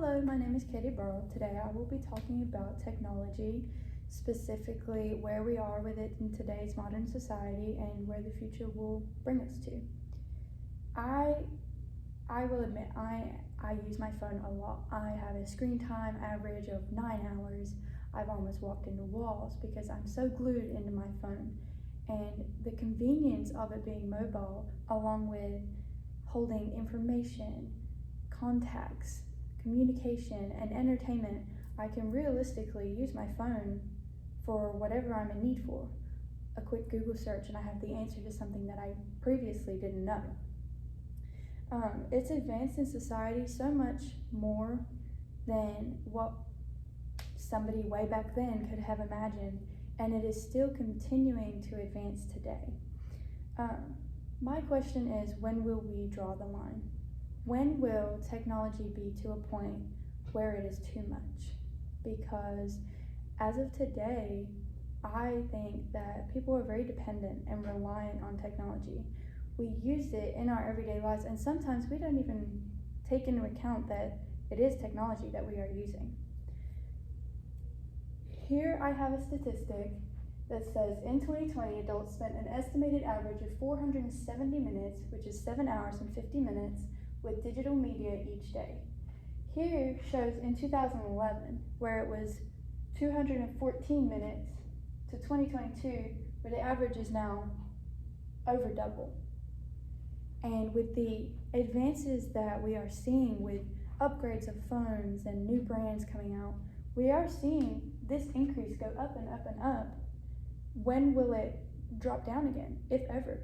Hello, my name is Katie Burrow. Today I will be talking about technology, specifically where we are with it in today's modern society and where the future will bring us to. I will admit I use my phone a lot. I have a screen time average of 9 hours. I've almost walked into walls because I'm so glued into my phone. And the convenience of it being mobile, along with holding information, contacts, communication, and entertainment, I can realistically use my phone for whatever I'm in need for. A quick Google search and I have the answer to something that I previously didn't know. It's advanced in society so much more than what somebody way back then could have imagined, and it is still continuing to advance today. My question is, when will we draw the line? When will technology be to a point where it is too much? Because as of today, I think that people are very dependent and reliant on technology. We use it in our everyday lives, and sometimes we don't even take into account that it is technology that we are using. Here I have a statistic that says in 2020, adults spent an estimated average of 470 minutes, which is 7 hours and 50 minutes, with digital media each day. Here shows in 2011, where it was 214 minutes, to 2022, where the average is now over double. And with the advances that we are seeing with upgrades of phones and new brands coming out, we are seeing this increase go up and up and up. When will it drop down again, if ever?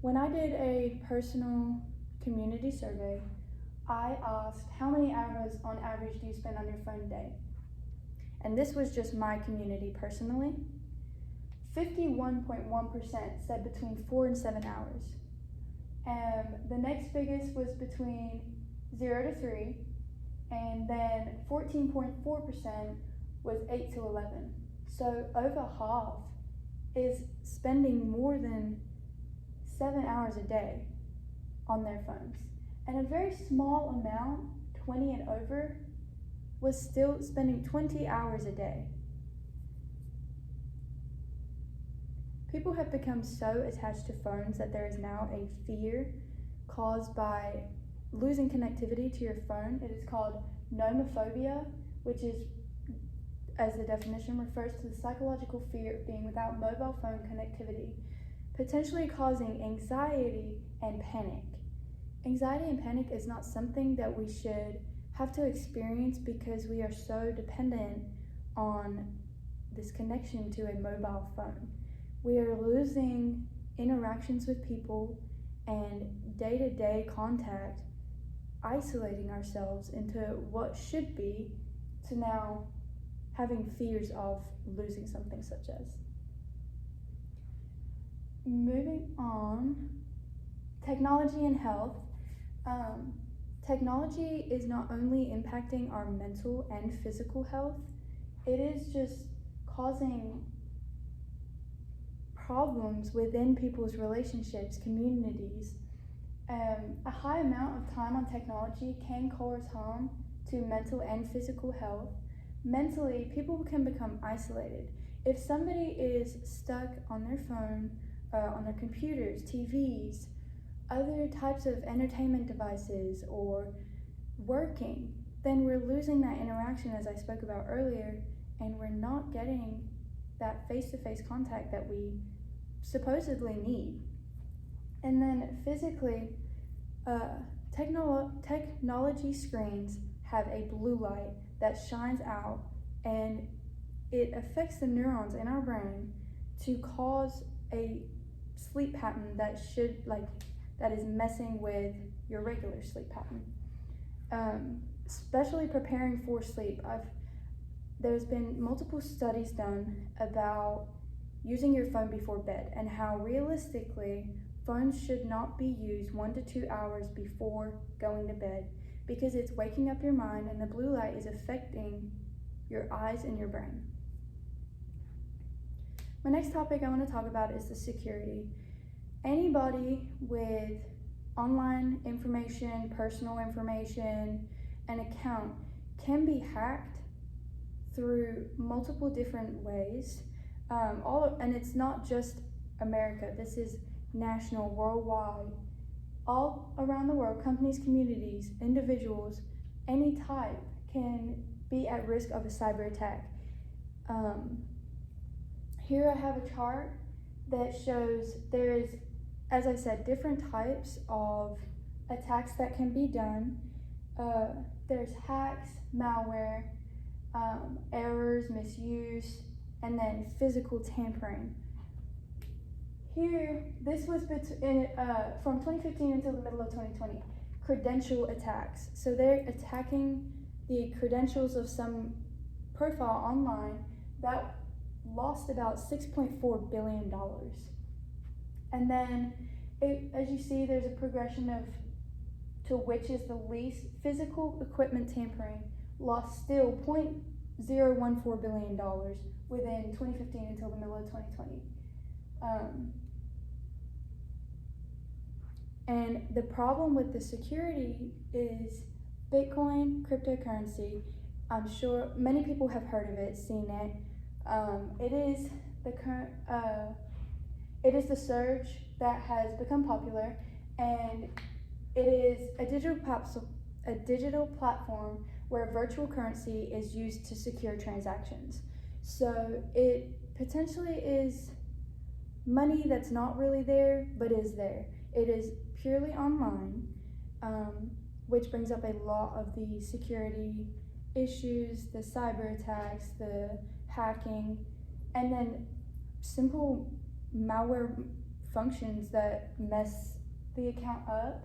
When I did a personal community survey, I asked how many hours on average do you spend on your phone a day? And this was just my community personally. 51.1% said between 4 and 7 hours. The next biggest was between 0 to 3, and then 14.4% was 8 to 11. So over half is spending more than 7 hours a day on their phones. And a very small amount, 20 and over, was still spending 20 hours a day. People have become so attached to phones that there is now a fear caused by losing connectivity to your phone. It is called nomophobia, which is, as the definition refers to the psychological fear of being without mobile phone connectivity, potentially causing anxiety and panic. Anxiety and panic is not something that we should have to experience because we are so dependent on this connection to a mobile phone. We are losing interactions with people and day-to-day contact, isolating ourselves into what should be to now having fears of losing something such as. Moving on, technology and health. Technology is not only impacting our mental and physical health, it is just causing problems within people's relationships, communities. A high amount of time on technology can cause harm to mental and physical health. Mentally, people can become isolated. If somebody is stuck on their phone, on their computers, TVs, other types of entertainment devices, or working, then we're losing that interaction, as I spoke about earlier, and we're not getting that face-to-face contact that we supposedly need. And then physically, technology screens have a blue light that shines out, and it affects the neurons in our brain to cause a sleep pattern that is messing with your regular sleep pattern. Especially preparing for sleep. There's been multiple studies done about using your phone before bed and how realistically phones should not be used 1 to 2 hours before going to bed because it's waking up your mind and the blue light is affecting your eyes and your brain. My next topic I want to talk about is the security. Anybody with online information, personal information, an account can be hacked through multiple different ways. And it's not just America. This is national, worldwide, all around the world. Companies, communities, individuals, any type can be at risk of a cyber attack. Here I have a chart that shows there is, as I said, different types of attacks that can be done. There's hacks, malware, errors, misuse, and then physical tampering. Here, this was from 2015 until the middle of 2020, credential attacks. So they're attacking the credentials of some profile online that lost about $6.4 billion. And then, as you see, there's a progression to which is the least. Physical equipment tampering lost still $0.014 billion within 2015 until the middle of 2020. And the problem with the security is Bitcoin, cryptocurrency. I'm sure many people have heard of it, seen it. It is the surge that has become popular, and it is a digital platform where virtual currency is used to secure transactions. So it potentially is money that's not really there, but is there. It is purely online, which brings up a lot of the security issues, the cyber attacks, the hacking, and then simple malware functions that mess the account up.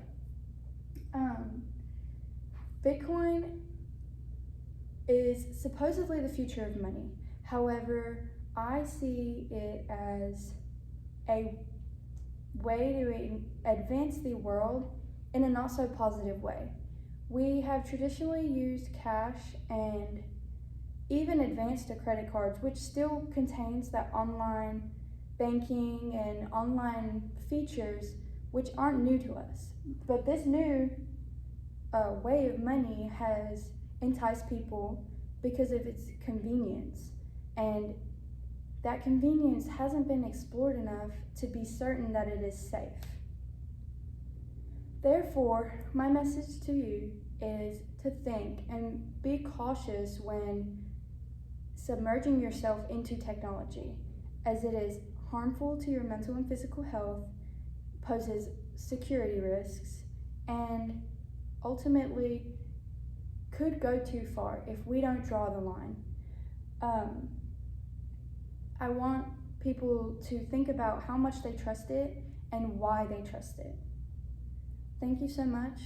Bitcoin is supposedly the future of money. However, I see it as a way to advance the world in a not so positive way. We have traditionally used cash and even advanced to credit cards, which still contains that online banking and online features which aren't new to us. But this new way of money has enticed people because of its convenience, and that convenience hasn't been explored enough to be certain that it is safe. Therefore, my message to you is to think and be cautious when submerging yourself into technology, as it is harmful to your mental and physical health, poses security risks, and ultimately could go too far if we don't draw the line. I want people to think about how much they trust it and why they trust it. Thank you so much.